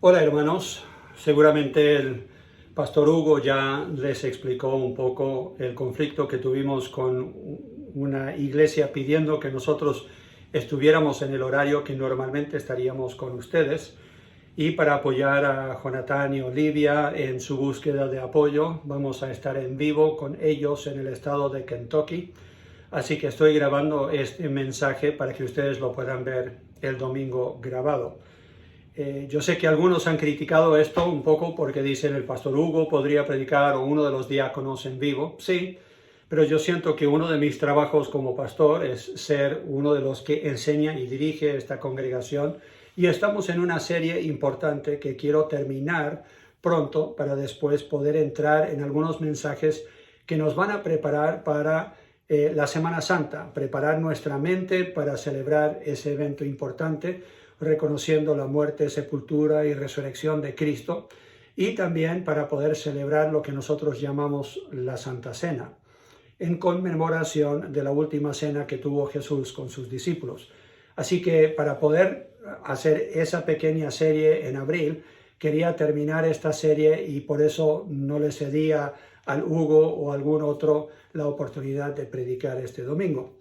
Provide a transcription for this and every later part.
Hola hermanos, seguramente el pastor Hugo ya les explicó un poco el conflicto que tuvimos con una iglesia pidiendo que nosotros estuviéramos en el horario que normalmente estaríamos con ustedes, y para apoyar a Jonathan y Olivia en su búsqueda de apoyo vamos a estar en vivo con ellos en el estado de Kentucky. Así que estoy grabando este mensaje para que ustedes lo puedan ver el domingo grabado. Yo sé que algunos han criticado esto un poco porque dicen el pastor Hugo podría predicar o uno de los diáconos en vivo. Sí, pero yo siento que uno de mis trabajos como pastor es ser uno de los que enseña y dirige esta congregación, y estamos en una serie importante que quiero terminar pronto para después poder entrar en algunos mensajes que nos van a preparar para la Semana Santa, preparar nuestra mente para celebrar ese evento importante, reconociendo la muerte, sepultura y resurrección de Cristo, y también para poder celebrar lo que nosotros llamamos la Santa Cena, en conmemoración de la última cena que tuvo Jesús con sus discípulos. Así que para poder hacer esa pequeña serie en abril, quería terminar esta serie y por eso no le cedía al Hugo o algún otro la oportunidad de predicar este domingo.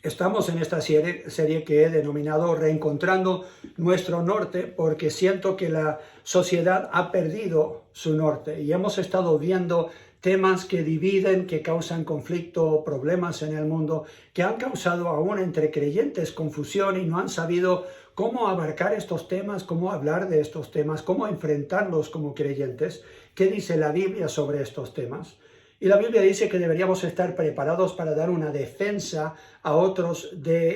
Estamos en esta serie que he denominado Reencontrando Nuestro Norte, porque siento que la sociedad ha perdido su norte y hemos estado viendo temas que dividen, que causan conflicto, problemas en el mundo, que han causado aún entre creyentes confusión y no han sabido cómo abarcar estos temas, cómo hablar de estos temas, cómo enfrentarlos como creyentes. ¿Qué dice la Biblia sobre estos temas? Y la Biblia dice que deberíamos estar preparados para dar una defensa a otros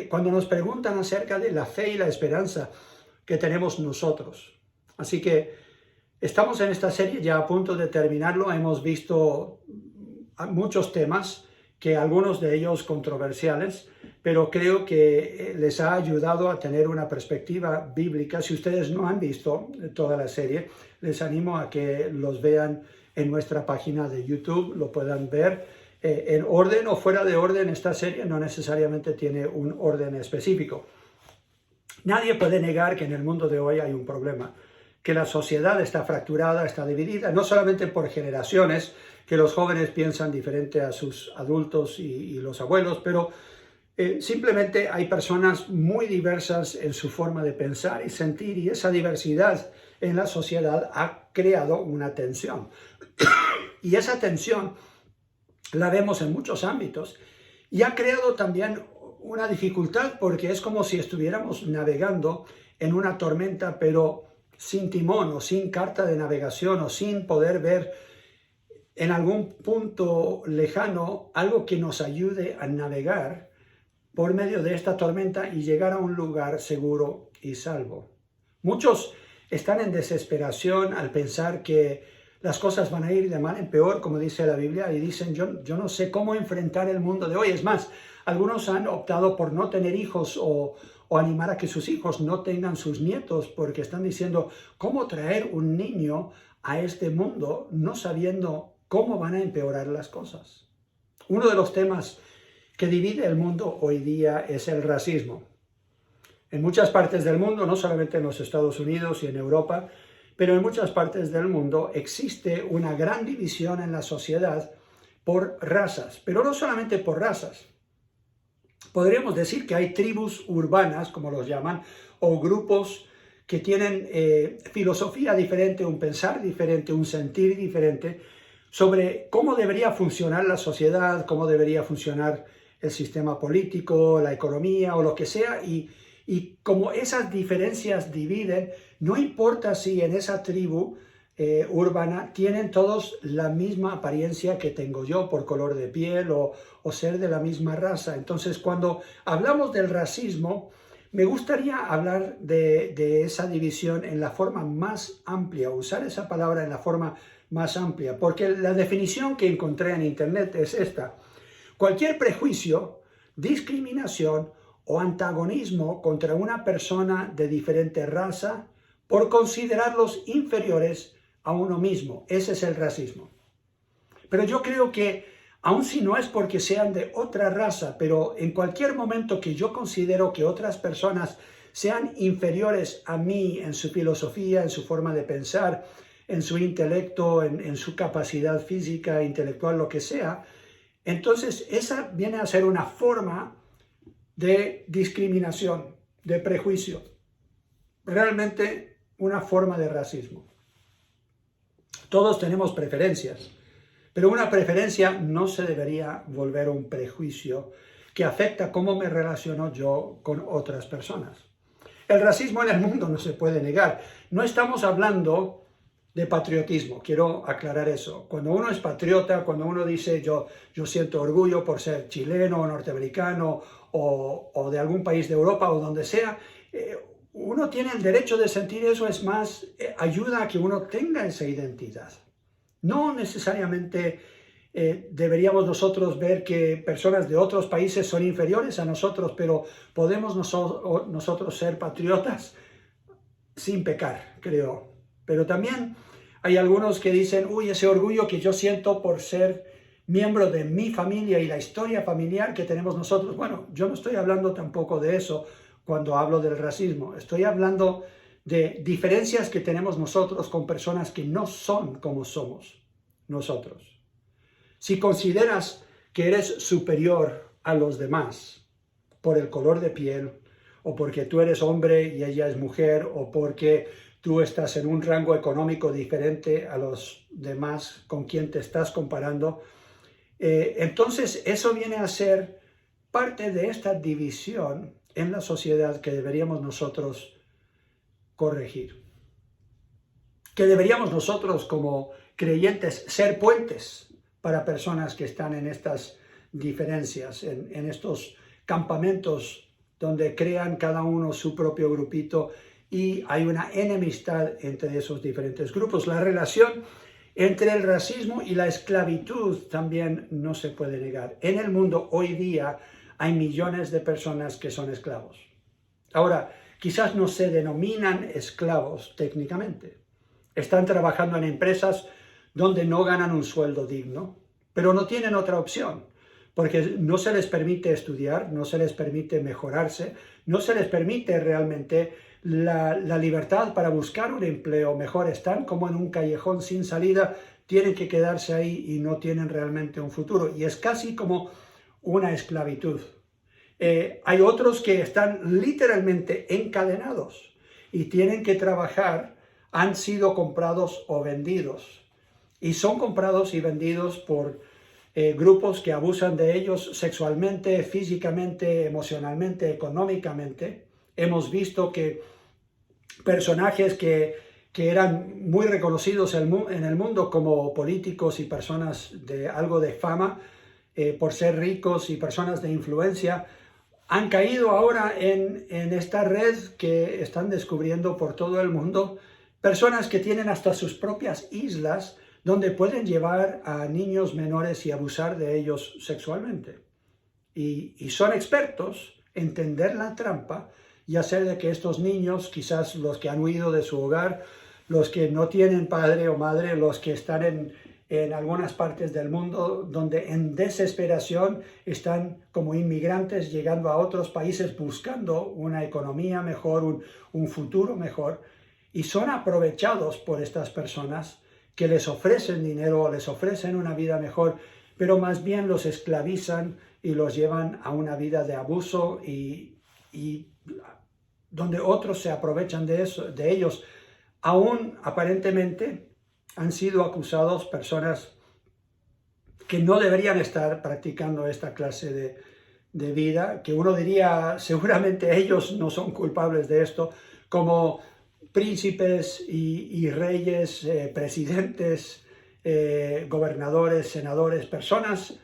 cuando nos preguntan acerca de la fe y la esperanza que tenemos nosotros. Así que estamos en esta serie ya a punto de terminarlo. Hemos visto muchos temas, que algunos de ellos controversiales, pero creo que les ha ayudado a tener una perspectiva bíblica. Si ustedes no han visto toda la serie, les animo a que los vean en nuestra página de YouTube, lo puedan ver en orden o fuera de orden. Esta serie no necesariamente tiene un orden específico. Nadie puede negar que en el mundo de hoy hay un problema, que la sociedad está fracturada, está dividida, no solamente por generaciones, que los jóvenes piensan diferente a sus adultos y los abuelos, pero simplemente hay personas muy diversas en su forma de pensar y sentir, y esa diversidad en la sociedad ha creado una tensión. Y esa tensión la vemos en muchos ámbitos y ha creado también una dificultad, porque es como si estuviéramos navegando en una tormenta, pero sin timón o sin carta de navegación o sin poder ver en algún punto lejano algo que nos ayude a navegar por medio de esta tormenta y llegar a un lugar seguro y salvo. Muchos están en desesperación al pensar que las cosas van a ir de mal en peor, como dice la Biblia, y dicen, yo no sé cómo enfrentar el mundo de hoy. Es más, algunos han optado por no tener hijos o animar a que sus hijos no tengan sus nietos, porque están diciendo, ¿cómo traer un niño a este mundo no sabiendo cómo van a empeorar las cosas? Uno de los temas que divide el mundo hoy día es el racismo. En muchas partes del mundo, no solamente en los Estados Unidos y en Europa, pero en muchas partes del mundo existe una gran división en la sociedad por razas, pero no solamente por razas. Podríamos decir que hay tribus urbanas, como los llaman, o grupos que tienen filosofía diferente, un pensar diferente, un sentir diferente sobre cómo debería funcionar la sociedad, cómo debería funcionar el sistema político, la economía o lo que sea, y como esas diferencias dividen, no importa si en esa tribu urbana tienen todos la misma apariencia que tengo yo por color de piel o ser de la misma raza. Entonces, cuando hablamos del racismo, me gustaría hablar de esa división en la forma más amplia, usar esa palabra en la forma más amplia, porque la definición que encontré en internet es esta: cualquier prejuicio, discriminación o antagonismo contra una persona de diferente raza por considerarlos inferiores a uno mismo. Ese es el racismo. Pero yo creo que, aun si no es porque sean de otra raza, pero en cualquier momento que yo considero que otras personas sean inferiores a mí en su filosofía, en su forma de pensar, en su intelecto, en su capacidad física, intelectual, lo que sea, entonces esa viene a ser una forma de discriminación, de prejuicio, realmente una forma de racismo. Todos tenemos preferencias, pero una preferencia no se debería volver un prejuicio que afecta cómo me relaciono yo con otras personas. El racismo en el mundo no se puede negar. No estamos hablando de patriotismo, quiero aclarar eso. Cuando uno es patriota, cuando uno dice yo siento orgullo por ser chileno o norteamericano o de algún país de Europa o donde sea, uno tiene el derecho de sentir eso, es más, ayuda a que uno tenga esa identidad. No necesariamente deberíamos nosotros ver que personas de otros países son inferiores a nosotros, pero podemos nosotros ser patriotas sin pecar, creo. Pero también hay algunos que dicen, uy, ese orgullo que yo siento por ser miembro de mi familia y la historia familiar que tenemos nosotros. Bueno, yo no estoy hablando tampoco de eso cuando hablo del racismo. Estoy hablando de diferencias que tenemos nosotros con personas que no son como somos nosotros. Si consideras que eres superior a los demás por el color de piel, o porque tú eres hombre y ella es mujer, o porque tú estás en un rango económico diferente a los demás con quien te estás comparando, entonces eso viene a ser parte de esta división en la sociedad que deberíamos nosotros corregir. Que deberíamos nosotros como creyentes ser puentes para personas que están en estas diferencias, en estos campamentos donde crean cada uno su propio grupito y hay una enemistad entre esos diferentes grupos. La relación entre el racismo y la esclavitud también no se puede negar. En el mundo hoy día hay millones de personas que son esclavos. Ahora, quizás no se denominan esclavos técnicamente. Están trabajando en empresas donde no ganan un sueldo digno, pero no tienen otra opción, porque no se les permite estudiar, no se les permite mejorarse, no se les permite realmente la libertad para buscar un empleo mejor. Están como en un callejón sin salida, tienen que quedarse ahí y no tienen realmente un futuro. Y es casi como una esclavitud. Hay otros que están literalmente encadenados y tienen que trabajar, han sido comprados o vendidos. Y son comprados y vendidos por grupos que abusan de ellos sexualmente, físicamente, emocionalmente, económicamente. Hemos visto que personajes que eran muy reconocidos en el mundo como políticos y personas de algo de fama, por ser ricos y personas de influencia, han caído ahora en esta red que están descubriendo por todo el mundo, personas que tienen hasta sus propias islas donde pueden llevar a niños menores y abusar de ellos sexualmente. Y son expertos en tender la trampa y hacer de que estos niños, quizás los que han huido de su hogar, los que no tienen padre o madre, los que están en algunas partes del mundo donde en desesperación están como inmigrantes llegando a otros países buscando una economía mejor, un futuro mejor, y son aprovechados por estas personas que les ofrecen dinero, les ofrecen una vida mejor, pero más bien los esclavizan y los llevan a una vida de abuso y donde otros se aprovechan de ellos. Aún aparentemente han sido acusados personas que no deberían estar practicando esta clase de vida, que uno diría seguramente ellos no son culpables de esto, como príncipes y reyes, presidentes, gobernadores, senadores, personas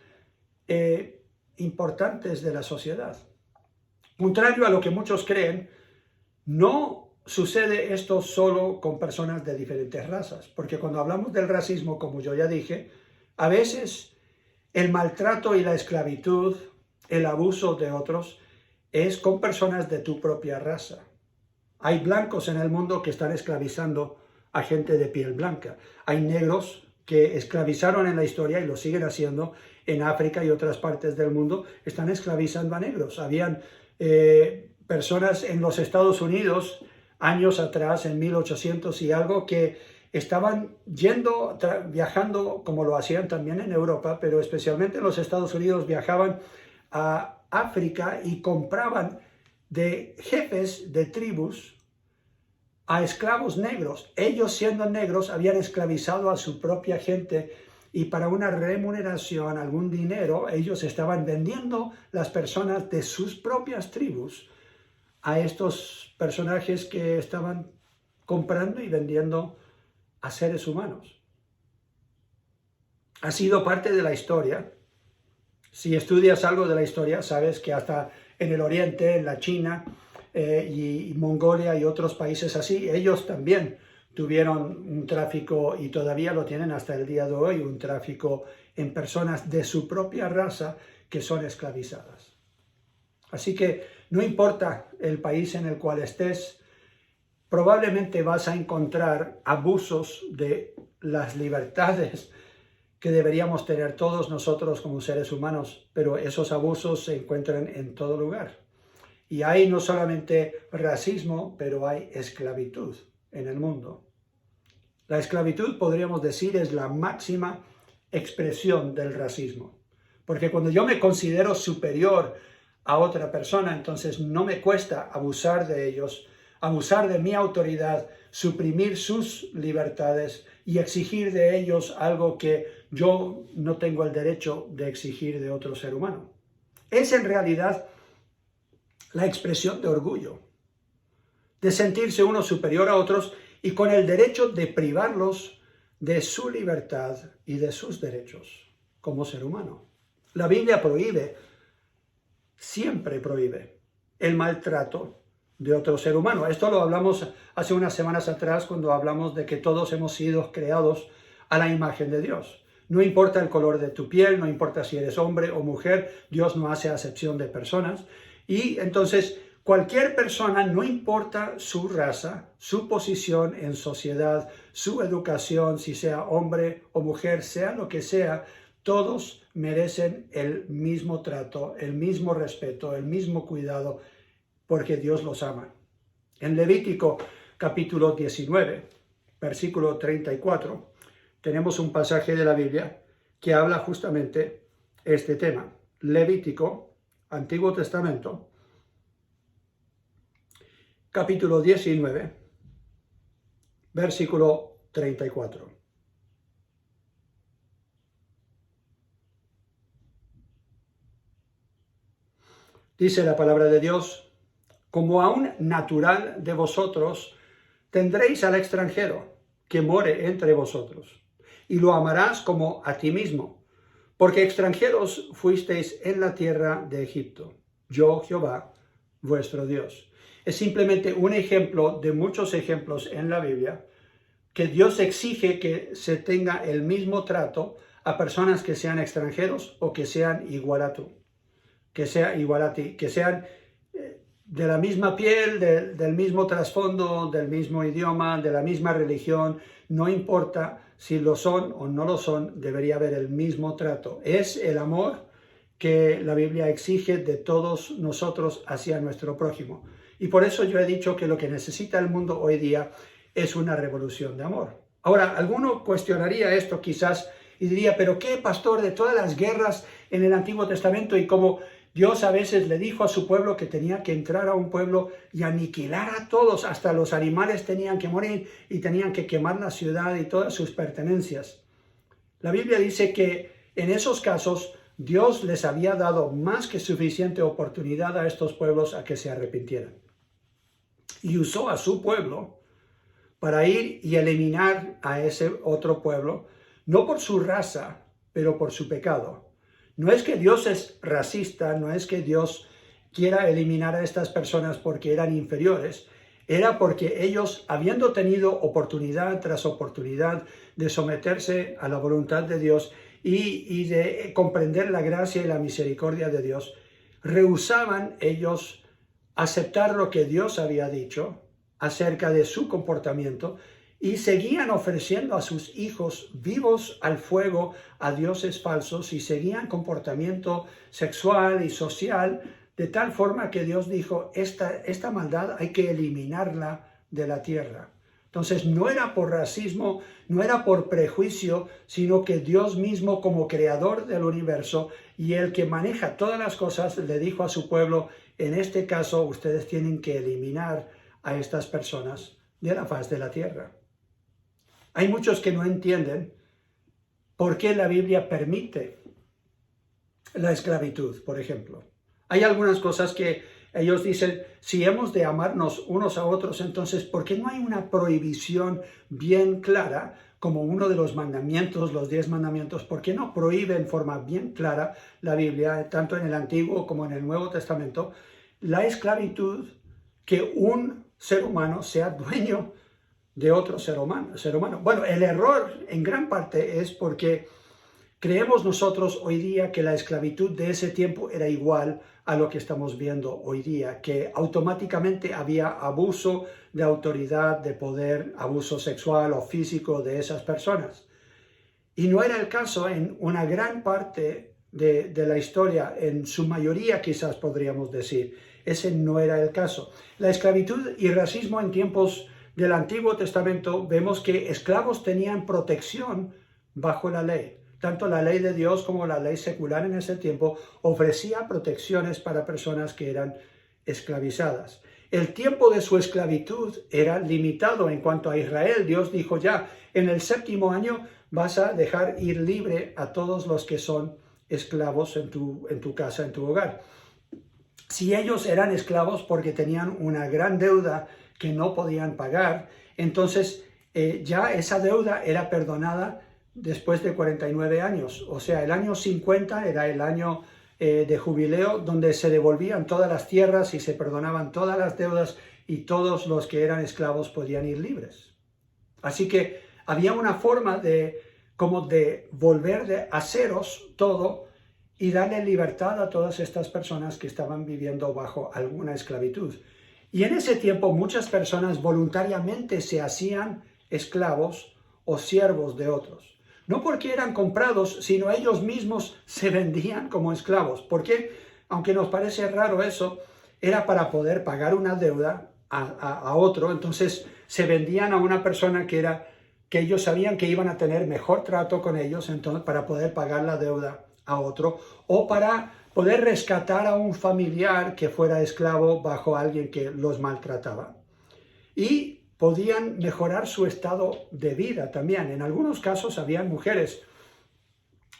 importantes de la sociedad. Contrario a lo que muchos creen, no sucede esto solo con personas de diferentes razas, porque cuando hablamos del racismo, como yo ya dije, a veces el maltrato y la esclavitud, el abuso de otros, es con personas de tu propia raza. Hay blancos en el mundo que están esclavizando a gente de piel blanca. Hay negros que esclavizaron en la historia y lo siguen haciendo en África y otras partes del mundo, están esclavizando a negros. Habían personas en los Estados Unidos, años atrás, en 1800 y algo, que estaban viajando, como lo hacían también en Europa, pero especialmente en los Estados Unidos, viajaban a África y compraban de jefes de tribus a esclavos negros. Ellos, siendo negros, habían esclavizado a su propia gente y para una remuneración, algún dinero, ellos estaban vendiendo las personas de sus propias tribus a estos personajes que estaban comprando y vendiendo a seres humanos. Ha sido parte de la historia. Si estudias algo de la historia, sabes que hasta en el Oriente, en la China y Mongolia y otros países así, ellos también tuvieron un tráfico y todavía lo tienen hasta el día de hoy, un tráfico en personas de su propia raza que son esclavizadas. Así que no importa el país en el cual estés, probablemente vas a encontrar abusos de las libertades que deberíamos tener todos nosotros como seres humanos, pero esos abusos se encuentran en todo lugar. Y hay no solamente racismo, pero hay esclavitud en el mundo. La esclavitud, podríamos decir, es la máxima expresión del racismo. Porque cuando yo me considero superior a otra persona, entonces no me cuesta abusar de ellos, abusar de mi autoridad, suprimir sus libertades y exigir de ellos algo que yo no tengo el derecho de exigir de otro ser humano. Es en realidad la expresión de orgullo, de sentirse uno superior a otros y con el derecho de privarlos de su libertad y de sus derechos como ser humano. La Biblia prohíbe, siempre prohíbe, el maltrato de otro ser humano. Esto lo hablamos hace unas semanas atrás cuando hablamos de que todos hemos sido creados a la imagen de Dios. No importa el color de tu piel, no importa si eres hombre o mujer, Dios no hace acepción de personas. Y entonces cualquier persona, no importa su raza, su posición en sociedad, su educación, si sea hombre o mujer, sea lo que sea, todos merecen el mismo trato, el mismo respeto, el mismo cuidado, porque Dios los ama. En Levítico capítulo 19, versículo 34, tenemos un pasaje de la Biblia que habla justamente este tema. Levítico, Antiguo Testamento, capítulo 19, versículo 34. Dice la palabra de Dios: como a un natural de vosotros tendréis al extranjero que more entre vosotros, y lo amarás como a ti mismo, porque extranjeros fuisteis en la tierra de Egipto. Yo, Jehová, vuestro Dios. Es simplemente un ejemplo de muchos ejemplos en la Biblia que Dios exige que se tenga el mismo trato a personas que sean extranjeros o que sean igual a tú, que sea igual a ti, que sean de la misma piel, del mismo trasfondo, del mismo idioma, de la misma religión. No importa si lo son o no lo son, debería haber el mismo trato. Es el amor que la Biblia exige de todos nosotros hacia nuestro prójimo. Y por eso yo he dicho que lo que necesita el mundo hoy día es una revolución de amor. Ahora, alguno cuestionaría esto quizás y diría: ¿pero qué, pastor, de todas las guerras en el Antiguo Testamento y cómo Dios a veces le dijo a su pueblo que tenía que entrar a un pueblo y aniquilar a todos, hasta los animales tenían que morir y tenían que quemar la ciudad y todas sus pertenencias? La Biblia dice que en esos casos Dios les había dado más que suficiente oportunidad a estos pueblos a que se arrepintieran. Y usó a su pueblo para ir y eliminar a ese otro pueblo, no por su raza, pero por su pecado. No es que Dios es racista, no es que Dios quiera eliminar a estas personas porque eran inferiores, era porque ellos, habiendo tenido oportunidad tras oportunidad de someterse a la voluntad de Dios y de comprender la gracia y la misericordia de Dios, rehusaban ellos aceptar lo que Dios había dicho acerca de su comportamiento y seguían ofreciendo a sus hijos vivos al fuego a dioses falsos y seguían comportamiento sexual y social de tal forma que Dios dijo, esta maldad hay que eliminarla de la tierra. Entonces no era por racismo, no era por prejuicio, sino que Dios mismo como creador del universo y el que maneja todas las cosas le dijo a su pueblo, en este caso ustedes tienen que eliminar a estas personas de la faz de la tierra. Hay muchos que no entienden por qué la Biblia permite la esclavitud, por ejemplo. Hay algunas cosas que ellos dicen, si hemos de amarnos unos a otros, entonces, ¿por qué no hay una prohibición bien clara, como uno de los mandamientos, los 10 mandamientos? ¿Por qué no prohíbe en forma bien clara la Biblia, tanto en el Antiguo como en el Nuevo Testamento, la esclavitud, que un ser humano sea dueño de otro ser humano? Bueno, el error en gran parte es porque creemos nosotros hoy día que la esclavitud de ese tiempo era igual a lo que estamos viendo hoy día, que automáticamente había abuso de autoridad, de poder, abuso sexual o físico de esas personas. Y no era el caso en una gran parte de la historia, en su mayoría quizás podríamos decir. Ese no era el caso. La esclavitud y racismo en tiempos del Antiguo Testamento, vemos que esclavos tenían protección bajo la ley. Tanto la ley de Dios como la ley secular en ese tiempo ofrecía protecciones para personas que eran esclavizadas. El tiempo de su esclavitud era limitado en cuanto a Israel. Dios dijo ya, en el 7º año vas a dejar ir libre a todos los que son esclavos en tu casa, en tu hogar. Si ellos eran esclavos porque tenían una gran deuda que no podían pagar, entonces ya esa deuda era perdonada después de 49 años, o sea, el año 50 era el año de jubileo, donde se devolvían todas las tierras y se perdonaban todas las deudas y todos los que eran esclavos podían ir libres. Así que había una forma de volver de aceros todo y darle libertad a todas estas personas que estaban viviendo bajo alguna esclavitud. Y en ese tiempo muchas personas voluntariamente se hacían esclavos o siervos de otros. No porque eran comprados, sino ellos mismos se vendían como esclavos. Porque, aunque nos parece raro eso, era para poder pagar una deuda a otro. Entonces se vendían a una persona que ellos sabían que iban a tener mejor trato con ellos, entonces, para poder pagar la deuda a otro, o para poder rescatar a un familiar que fuera esclavo bajo alguien que los maltrataba. Y podían mejorar su estado de vida también. En algunos casos había mujeres,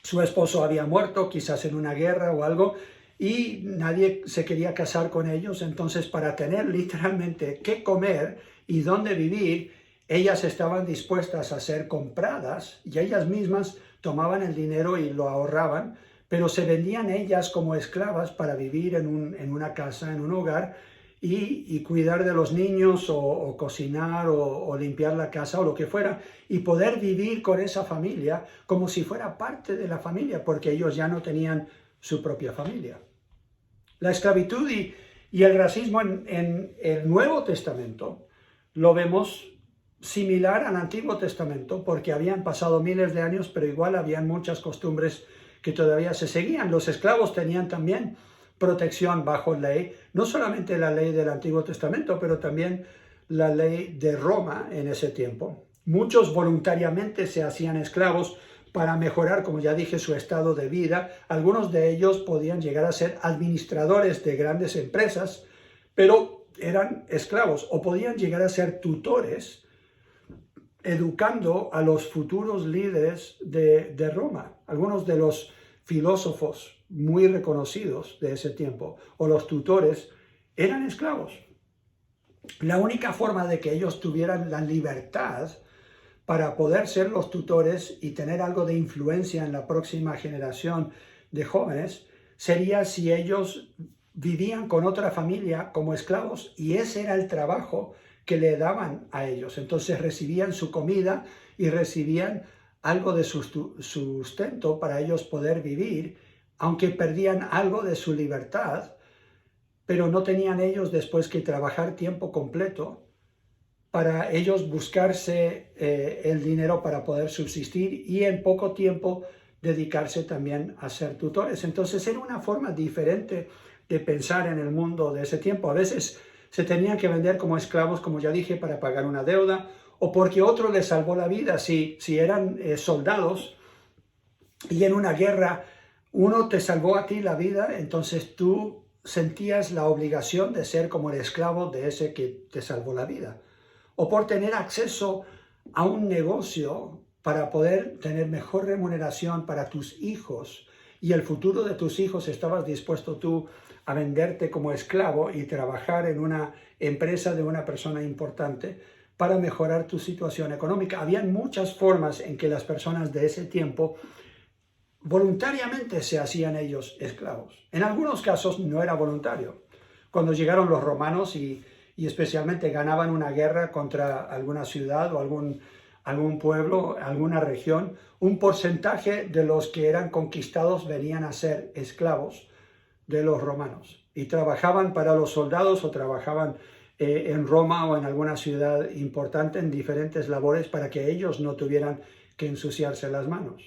su esposo había muerto, quizás en una guerra o algo, y nadie se quería casar con ellos. Entonces, para tener literalmente qué comer y dónde vivir, ellas estaban dispuestas a ser compradas y ellas mismas tomaban el dinero y lo ahorraban, pero se vendían ellas como esclavas para vivir en una casa, en un hogar, y cuidar de los niños o cocinar o limpiar la casa o lo que fuera, y poder vivir con esa familia como si fuera parte de la familia, porque ellos ya no tenían su propia familia. La esclavitud y el racismo en el Nuevo Testamento lo vemos similar al Antiguo Testamento, porque habían pasado miles de años, pero igual habían muchas costumbres que todavía se seguían. Los esclavos tenían también protección bajo ley, no solamente la ley del Antiguo Testamento, pero también la ley de Roma en ese tiempo. Muchos voluntariamente se hacían esclavos para mejorar, como ya dije, su estado de vida. Algunos de ellos podían llegar a ser administradores de grandes empresas, pero eran esclavos, o podían llegar a ser tutores, educando a los futuros líderes de Roma. Algunos de los filósofos muy reconocidos de ese tiempo, o los tutores, eran esclavos. La única forma de que ellos tuvieran la libertad para poder ser los tutores y tener algo de influencia en la próxima generación de jóvenes sería si ellos vivían con otra familia como esclavos, y ese era el trabajo que le daban a ellos. Entonces recibían su comida y recibían algo de sustento para ellos poder vivir, aunque perdían algo de su libertad, pero no tenían ellos después que trabajar tiempo completo para ellos buscarse el dinero para poder subsistir y en poco tiempo dedicarse también a ser tutores. Entonces era una forma diferente de pensar en el mundo de ese tiempo. A veces se tenían que vender como esclavos, como ya dije, para pagar una deuda, o porque otro les salvó la vida. Si eran soldados y en una guerra uno te salvó a ti la vida, entonces tú sentías la obligación de ser como el esclavo de ese que te salvó la vida. O por tener acceso a un negocio para poder tener mejor remuneración para tus hijos y el futuro de tus hijos, estabas dispuesto tú a venderte como esclavo y trabajar en una empresa de una persona importante para mejorar tu situación económica. Habían muchas formas en que las personas de ese tiempo voluntariamente se hacían ellos esclavos. En algunos casos no era voluntario. Cuando llegaron los romanos y especialmente ganaban una guerra contra alguna ciudad o algún pueblo, alguna región, un porcentaje de los que eran conquistados venían a ser esclavos de los romanos y trabajaban para los soldados o trabajaban en Roma o en alguna ciudad importante en diferentes labores para que ellos no tuvieran que ensuciarse las manos.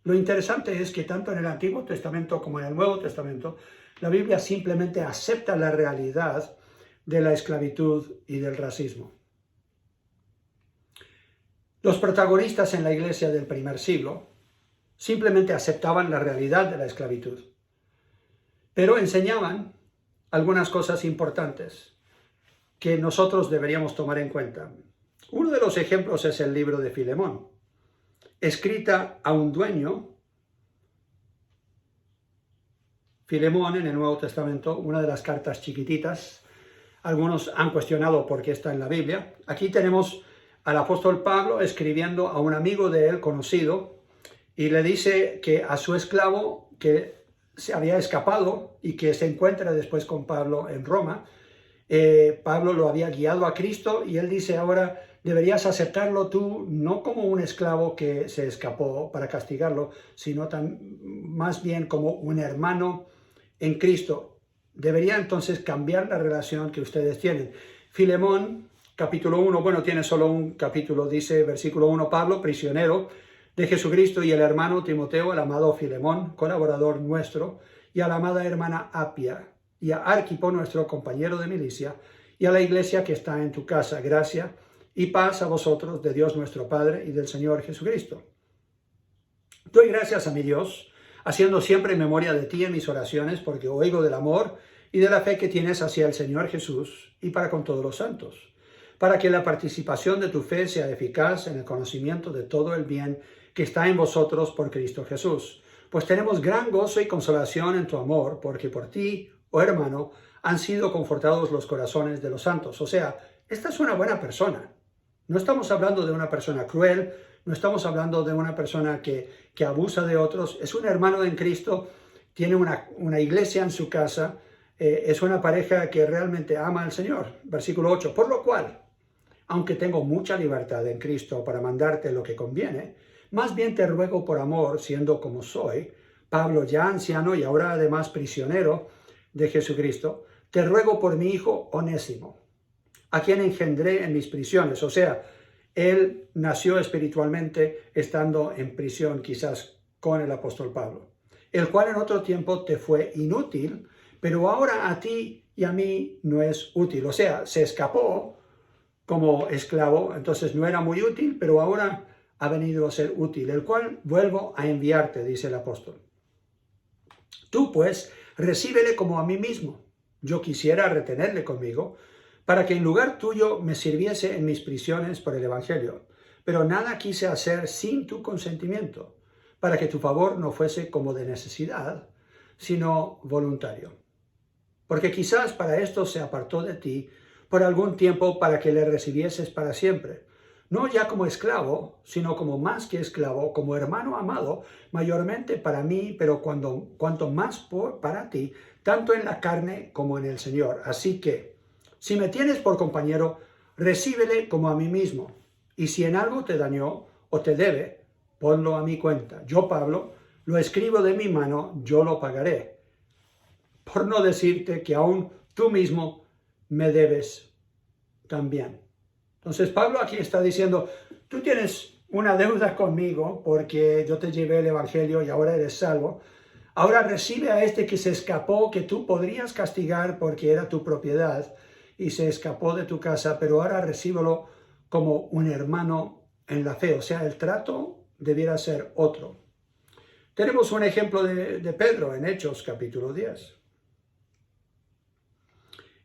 Lo interesante es que tanto en el Antiguo Testamento como en el Nuevo Testamento, la Biblia simplemente acepta la realidad de la esclavitud y del racismo. Los protagonistas en la iglesia del primer siglo simplemente aceptaban la realidad de la esclavitud, pero enseñaban algunas cosas importantes que nosotros deberíamos tomar en cuenta. Uno de los ejemplos es el libro de Filemón, escrita a un dueño. Filemón en el Nuevo Testamento, una de las cartas chiquititas. Algunos han cuestionado por qué está en la Biblia. Aquí tenemos al apóstol Pablo escribiendo a un amigo de él conocido y le dice que a su esclavo que se había escapado y que se encuentra después con Pablo en Roma, Pablo lo había guiado a Cristo y él dice ahora deberías aceptarlo tú no como un esclavo que se escapó para castigarlo, sino más bien como un hermano en Cristo. Debería entonces cambiar la relación que ustedes tienen. Filemón, capítulo 1, bueno, tiene solo un capítulo, dice versículo 1, Pablo, prisionero de Jesucristo, y el hermano Timoteo, el amado Filemón, colaborador nuestro, y a la amada hermana Apia, y a Arquipo, nuestro compañero de milicia, y a la iglesia que está en tu casa. Gracia y paz a vosotros de Dios nuestro Padre y del Señor Jesucristo. Doy gracias a mi Dios, haciendo siempre memoria de ti en mis oraciones, porque oigo del amor y de la fe que tienes hacia el Señor Jesús y para con todos los santos, para que la participación de tu fe sea eficaz en el conocimiento de todo el bien que está en vosotros por Cristo Jesús. Pues tenemos gran gozo y consolación en tu amor, porque por ti, oh hermano, han sido confortados los corazones de los santos. O sea, esta es una buena persona. No estamos hablando de una persona cruel, no estamos hablando de una persona que abusa de otros. Es un hermano en Cristo, tiene una iglesia en su casa, es una pareja que realmente ama al Señor. Versículo 8, por lo cual, aunque tengo mucha libertad en Cristo para mandarte lo que conviene, más bien te ruego por amor, siendo como soy, Pablo ya anciano y ahora además prisionero de Jesucristo, te ruego por mi hijo Onésimo, a quien engendré en mis prisiones. O sea, él nació espiritualmente estando en prisión, quizás con el apóstol Pablo, el cual en otro tiempo te fue inútil, pero ahora a ti y a mí no es útil. O sea, se escapó como esclavo, entonces no era muy útil, pero ahora ha venido a ser útil, el cual vuelvo a enviarte, dice el apóstol. Tú pues, recíbele como a mí mismo. Yo quisiera retenerle conmigo, para que en lugar tuyo me sirviese en mis prisiones por el Evangelio. Pero nada quise hacer sin tu consentimiento, para que tu favor no fuese como de necesidad, sino voluntario. Porque quizás para esto se apartó de ti por algún tiempo para que le recibieses para siempre, no ya como esclavo, sino como más que esclavo, como hermano amado, mayormente para mí, pero cuanto más para ti, tanto en la carne como en el Señor. Así que, si me tienes por compañero, recíbele como a mí mismo, y si en algo te dañó o te debe, ponlo a mi cuenta. Yo, Pablo, lo escribo de mi mano, yo lo pagaré. Por no decirte que aún tú mismo me debes también. Entonces Pablo aquí está diciendo, tú tienes una deuda conmigo porque yo te llevé el Evangelio y ahora eres salvo. Ahora recibe a este que se escapó, que tú podrías castigar porque era tu propiedad y se escapó de tu casa, pero ahora recíbelo como un hermano en la fe. O sea, el trato debiera ser otro. Tenemos un ejemplo de Pedro en Hechos capítulo 10.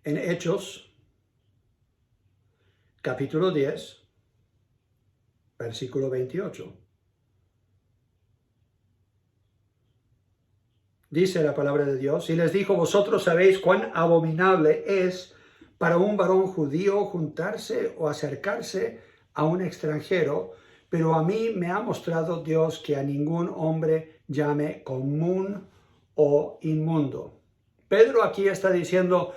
En Hechos capítulo 10, versículo 28. Dice la palabra de Dios, y les dijo, vosotros sabéis cuán abominable es para un varón judío juntarse o acercarse a un extranjero, pero a mí me ha mostrado Dios que a ningún hombre llame común o inmundo. Pedro aquí está diciendo,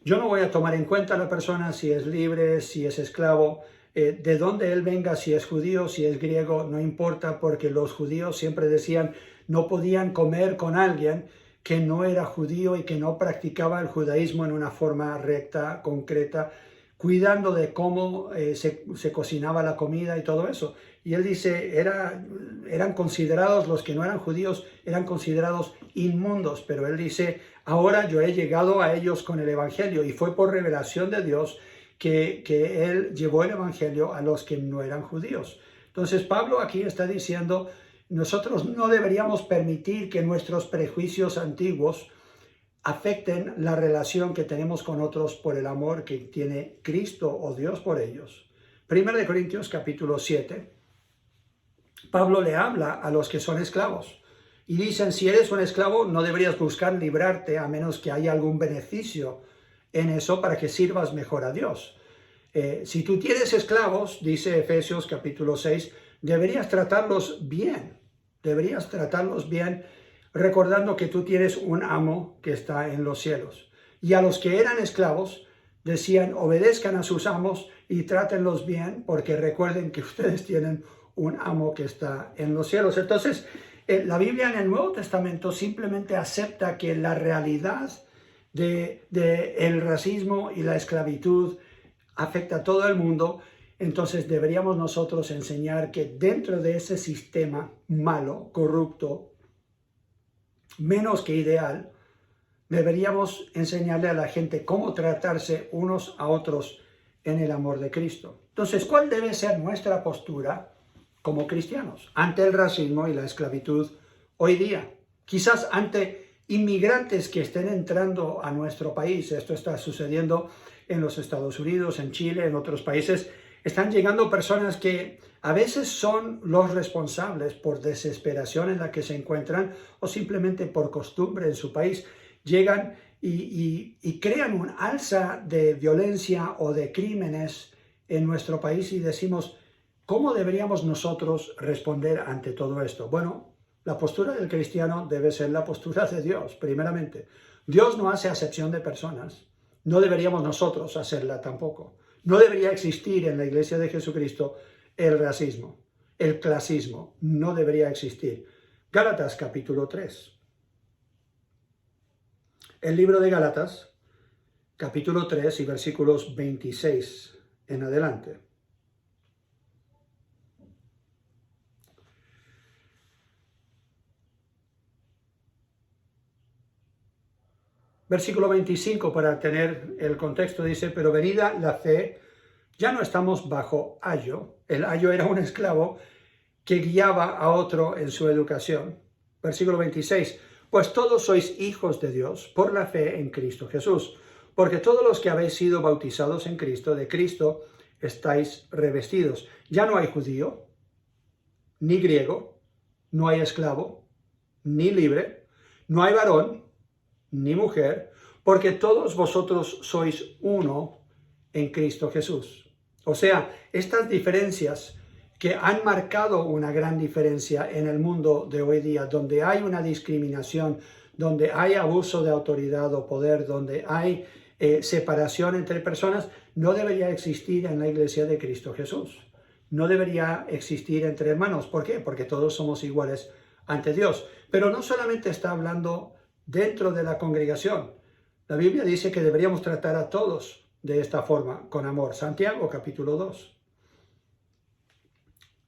yo no voy a tomar en cuenta a la persona si es libre, si es esclavo, de dónde él venga, si es judío, si es griego, no importa, porque los judíos siempre decían no podían comer con alguien que no era judío y que no practicaba el judaísmo en una forma recta, concreta, cuidando de cómo se cocinaba la comida y todo eso. Y él dice, eran considerados, los que no eran judíos, eran considerados inmundos, pero él dice, ahora yo he llegado a ellos con el evangelio, y fue por revelación de Dios que él llevó el evangelio a los que no eran judíos. Entonces Pablo aquí está diciendo, nosotros no deberíamos permitir que nuestros prejuicios antiguos afecten la relación que tenemos con otros por el amor que tiene Cristo o Dios por ellos. 1 Corintios capítulo 7, Pablo le habla a los que son esclavos y dicen, si eres un esclavo no deberías buscar librarte a menos que haya algún beneficio en eso para que sirvas mejor a Dios. Si tú tienes esclavos, dice Efesios capítulo 6, deberías tratarlos bien, recordando que tú tienes un amo que está en los cielos. Y a los que eran esclavos decían, obedezcan a sus amos y trátenlos bien, porque recuerden que ustedes tienen un amo que está en los cielos. Entonces, la Biblia en el Nuevo Testamento simplemente acepta que la realidad del racismo y la esclavitud afecta a todo el mundo. Entonces deberíamos nosotros enseñar que dentro de ese sistema malo, corrupto, menos que ideal, deberíamos enseñarle a la gente cómo tratarse unos a otros en el amor de Cristo. Entonces, ¿cuál debe ser nuestra postura como cristianos ante el racismo y la esclavitud hoy día? Quizás ante inmigrantes que estén entrando a nuestro país. Esto está sucediendo en los Estados Unidos, en Chile, en otros países. Están llegando personas que a veces son los responsables por desesperación en la que se encuentran o simplemente por costumbre en su país. Llegan y crean un alza de violencia o de crímenes en nuestro país y decimos, ¿cómo deberíamos nosotros responder ante todo esto? Bueno, la postura del cristiano debe ser la postura de Dios, primeramente. Dios no hace acepción de personas. No deberíamos nosotros hacerla tampoco. No debería existir en la Iglesia de Jesucristo el racismo, el clasismo. No debería existir. Gálatas capítulo 3. El libro de Gálatas, capítulo 3 y versículos 26 en adelante. Versículo 25, para tener el contexto, dice, pero venida la fe, ya no estamos bajo ayo. El ayo era un esclavo que guiaba a otro en su educación. Versículo 26, pues todos sois hijos de Dios por la fe en Cristo Jesús, porque todos los que habéis sido bautizados en Cristo, de Cristo estáis revestidos. Ya no hay judío, ni griego, no hay esclavo, ni libre, no hay varón, ni mujer, porque todos vosotros sois uno en Cristo Jesús. O sea, estas diferencias que han marcado una gran diferencia en el mundo de hoy día, donde hay una discriminación, donde hay abuso de autoridad o poder, donde hay separación entre personas, no debería existir en la Iglesia de Cristo Jesús. No debería existir entre hermanos. ¿Por qué? Porque todos somos iguales ante Dios. Pero no solamente está hablando dentro de la congregación. La Biblia dice que deberíamos tratar a todos de esta forma, con amor. Santiago capítulo 2.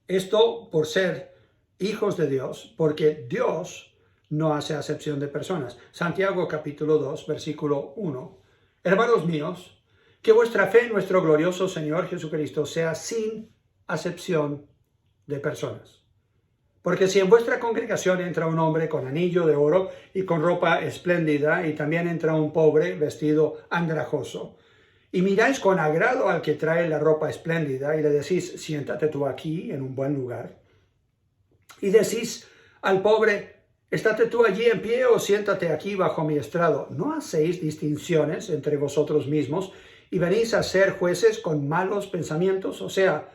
Esto por ser hijos de Dios, porque Dios no hace acepción de personas. Santiago capítulo 2, versículo 1. Hermanos míos, que vuestra fe en nuestro glorioso Señor Jesucristo sea sin acepción de personas. Porque si en vuestra congregación entra un hombre con anillo de oro y con ropa espléndida, y también entra un pobre vestido andrajoso, y miráis con agrado al que trae la ropa espléndida, y le decís, siéntate tú aquí en un buen lugar, y decís al pobre, estate tú allí en pie o siéntate aquí bajo mi estrado, ¿no hacéis distinciones entre vosotros mismos y venís a ser jueces con malos pensamientos? O sea,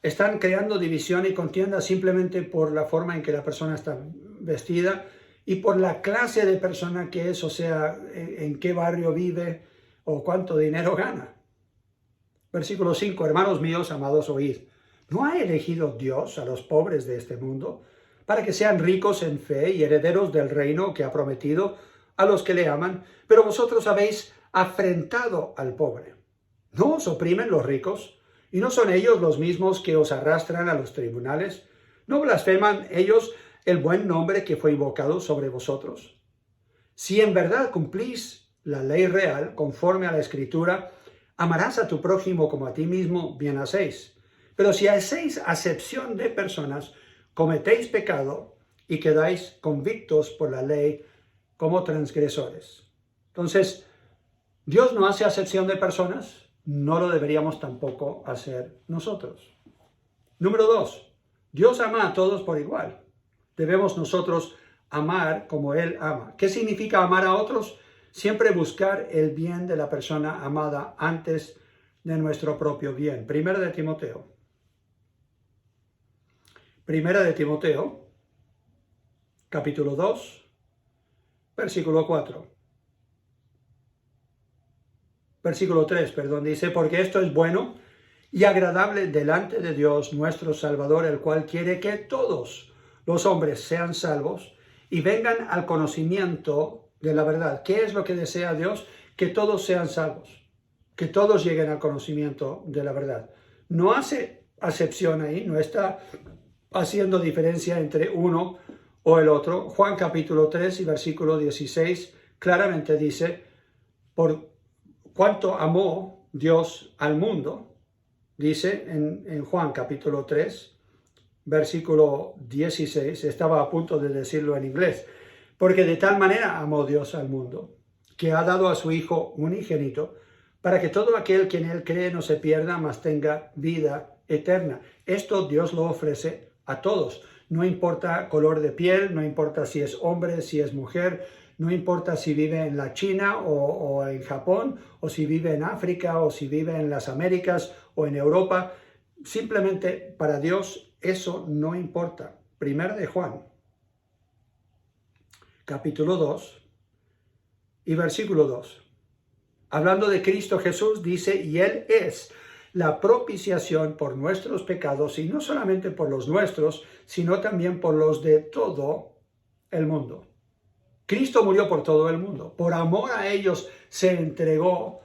están creando división y contienda simplemente por la forma en que la persona está vestida y por la clase de persona que es, o sea, en qué barrio vive o cuánto dinero gana. Versículo 5, hermanos míos, amados, oíd. ¿No ha elegido Dios a los pobres de este mundo para que sean ricos en fe y herederos del reino que ha prometido a los que le aman? Pero vosotros habéis afrentado al pobre. ¿No os oprimen los ricos? ¿Y no son ellos los mismos que os arrastran a los tribunales? ¿No blasfeman ellos el buen nombre que fue invocado sobre vosotros? Si en verdad cumplís la ley real, conforme a la Escritura, amarás a tu prójimo como a ti mismo, bien hacéis. Pero si hacéis acepción de personas, cometéis pecado y quedáis convictos por la ley como transgresores. Entonces, Dios no hace acepción de personas. No lo deberíamos tampoco hacer nosotros. Número 2. Dios ama a todos por igual. Debemos nosotros amar como Él ama. ¿Qué significa amar a otros? Siempre buscar el bien de la persona amada antes de nuestro propio bien. Primera de Timoteo, capítulo 2, versículo 4. Versículo 3, dice, porque esto es bueno y agradable delante de Dios nuestro Salvador, el cual quiere que todos los hombres sean salvos y vengan al conocimiento de la verdad. ¿Qué es lo que desea Dios? Que todos sean salvos, que todos lleguen al conocimiento de la verdad. No hace acepción ahí, no está haciendo diferencia entre uno o el otro. Juan capítulo 3 y versículo 16 claramente dice, por cuánto amó Dios al mundo, dice en Juan capítulo 3, versículo 16, estaba a punto de decirlo en inglés, porque de tal manera amó Dios al mundo, que ha dado a su Hijo unigénito, para que todo aquel que en Él cree no se pierda, mas tenga vida eterna. Esto Dios lo ofrece a todos, no importa color de piel, no importa si es hombre, si es mujer, no importa si vive en la China o en Japón, o si vive en África, o si vive en las Américas o en Europa. Simplemente para Dios eso no importa. Primera de Juan, capítulo 2 y versículo 2. Hablando de Cristo Jesús, dice, y Él es la propiciación por nuestros pecados, y no solamente por los nuestros, sino también por los de todo el mundo. Cristo murió por todo el mundo. Por amor a ellos se entregó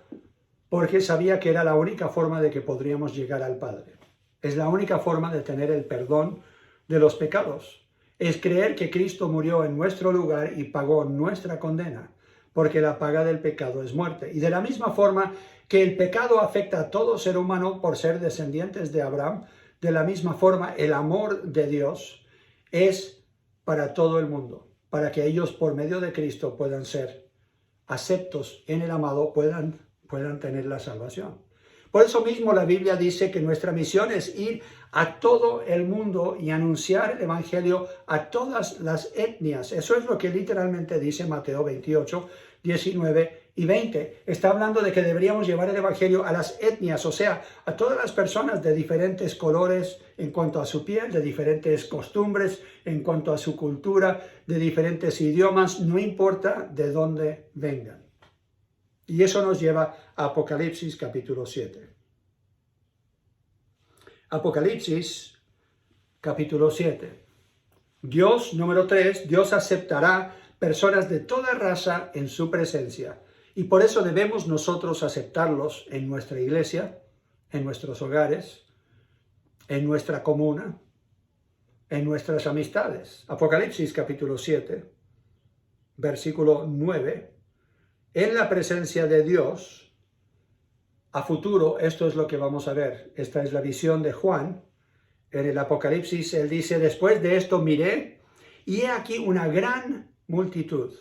porque sabía que era la única forma de que podríamos llegar al Padre. Es la única forma de tener el perdón de los pecados. Es creer que Cristo murió en nuestro lugar y pagó nuestra condena, porque la paga del pecado es muerte. Y de la misma forma que el pecado afecta a todo ser humano por ser descendientes de Abraham, de la misma forma el amor de Dios es para todo el mundo, para que ellos por medio de Cristo puedan ser aceptos en el amado, puedan tener la salvación. Por eso mismo la Biblia dice que nuestra misión es ir a todo el mundo y anunciar el Evangelio a todas las etnias. Eso es lo que literalmente dice Mateo 28, 19 y 20. Está hablando de que deberíamos llevar el Evangelio a las etnias, o sea, a todas las personas de diferentes colores en cuanto a su piel, de diferentes costumbres, en cuanto a su cultura, de diferentes idiomas, no importa de dónde vengan. Y eso nos lleva a Apocalipsis capítulo 7. Apocalipsis capítulo 7. Dios, número 3, Dios aceptará personas de toda raza en su presencia. Y por eso debemos nosotros aceptarlos en nuestra iglesia, en nuestros hogares, en nuestra comuna, en nuestras amistades. Apocalipsis capítulo 7, versículo 9, en la presencia de Dios, a futuro, esto es lo que vamos a ver. Esta es la visión de Juan. En el Apocalipsis, él dice, después de esto miré, y he aquí una gran multitud,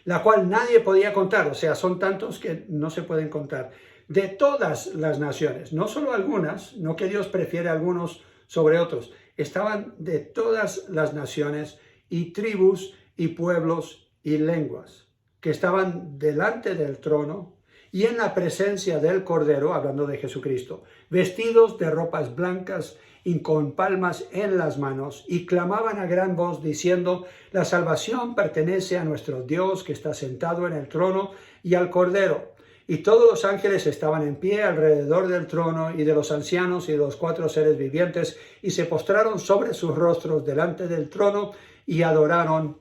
la cual nadie podía contar, o sea, son tantos que no se pueden contar, de todas las naciones, no solo algunas, no que Dios prefiere algunos sobre otros, estaban de todas las naciones y tribus y pueblos y lenguas, que estaban delante del trono y en la presencia del Cordero, hablando de Jesucristo, vestidos de ropas blancas y con palmas en las manos, y clamaban a gran voz diciendo, la salvación pertenece a nuestro Dios que está sentado en el trono y al Cordero. Y todos los ángeles estaban en pie alrededor del trono y de los ancianos y de los 4 seres vivientes, y se postraron sobre sus rostros delante del trono y adoraron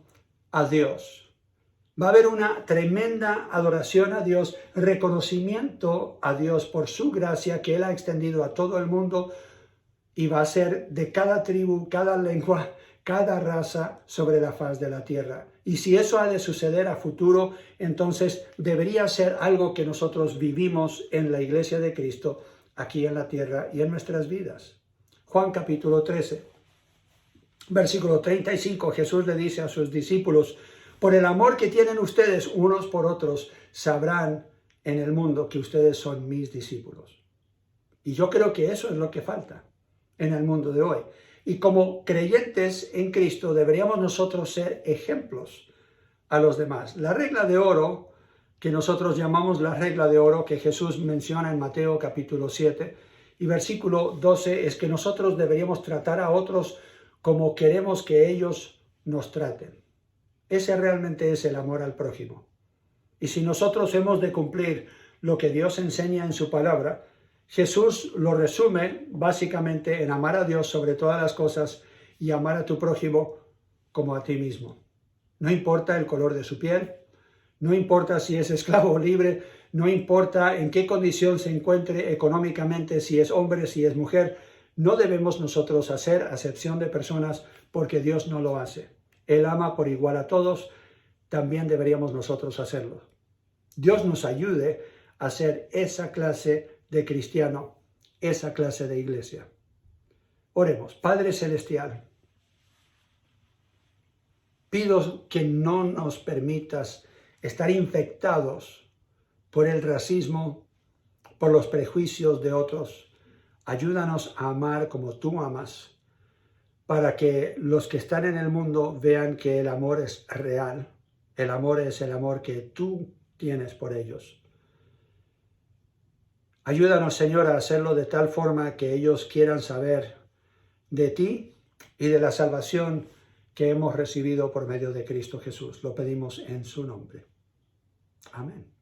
a Dios. Va a haber una tremenda adoración a Dios, reconocimiento a Dios por su gracia que Él ha extendido a todo el mundo, y va a ser de cada tribu, cada lengua, cada raza sobre la faz de la tierra. Y si eso ha de suceder a futuro, entonces debería ser algo que nosotros vivimos en la iglesia de Cristo, aquí en la tierra y en nuestras vidas. Juan capítulo 13, versículo 35, Jesús le dice a sus discípulos, por el amor que tienen ustedes unos por otros, sabrán en el mundo que ustedes son mis discípulos. Y yo creo que eso es lo que falta en el mundo de hoy. Y como creyentes en Cristo deberíamos nosotros ser ejemplos a los demás. La regla de oro, que nosotros llamamos la regla de oro, que Jesús menciona en Mateo capítulo 7 y versículo 12, es que nosotros deberíamos tratar a otros como queremos que ellos nos traten. Ese realmente es el amor al prójimo. Y si nosotros hemos de cumplir lo que Dios enseña en su palabra, Jesús lo resume básicamente en amar a Dios sobre todas las cosas y amar a tu prójimo como a ti mismo. No importa el color de su piel, no importa si es esclavo o libre, no importa en qué condición se encuentre económicamente, si es hombre, si es mujer, no debemos nosotros hacer acepción de personas porque Dios no lo hace. Él ama por igual a todos, también deberíamos nosotros hacerlo. Dios nos ayude a ser esa clase de cristiano, esa clase de iglesia. Oremos. Padre Celestial, pido que no nos permitas estar infectados por el racismo, por los prejuicios de otros. Ayúdanos a amar como tú amas, para que los que están en el mundo vean que el amor es real. El amor es el amor que tú tienes por ellos. Ayúdanos, Señor, a hacerlo de tal forma que ellos quieran saber de ti y de la salvación que hemos recibido por medio de Cristo Jesús. Lo pedimos en su nombre. Amén.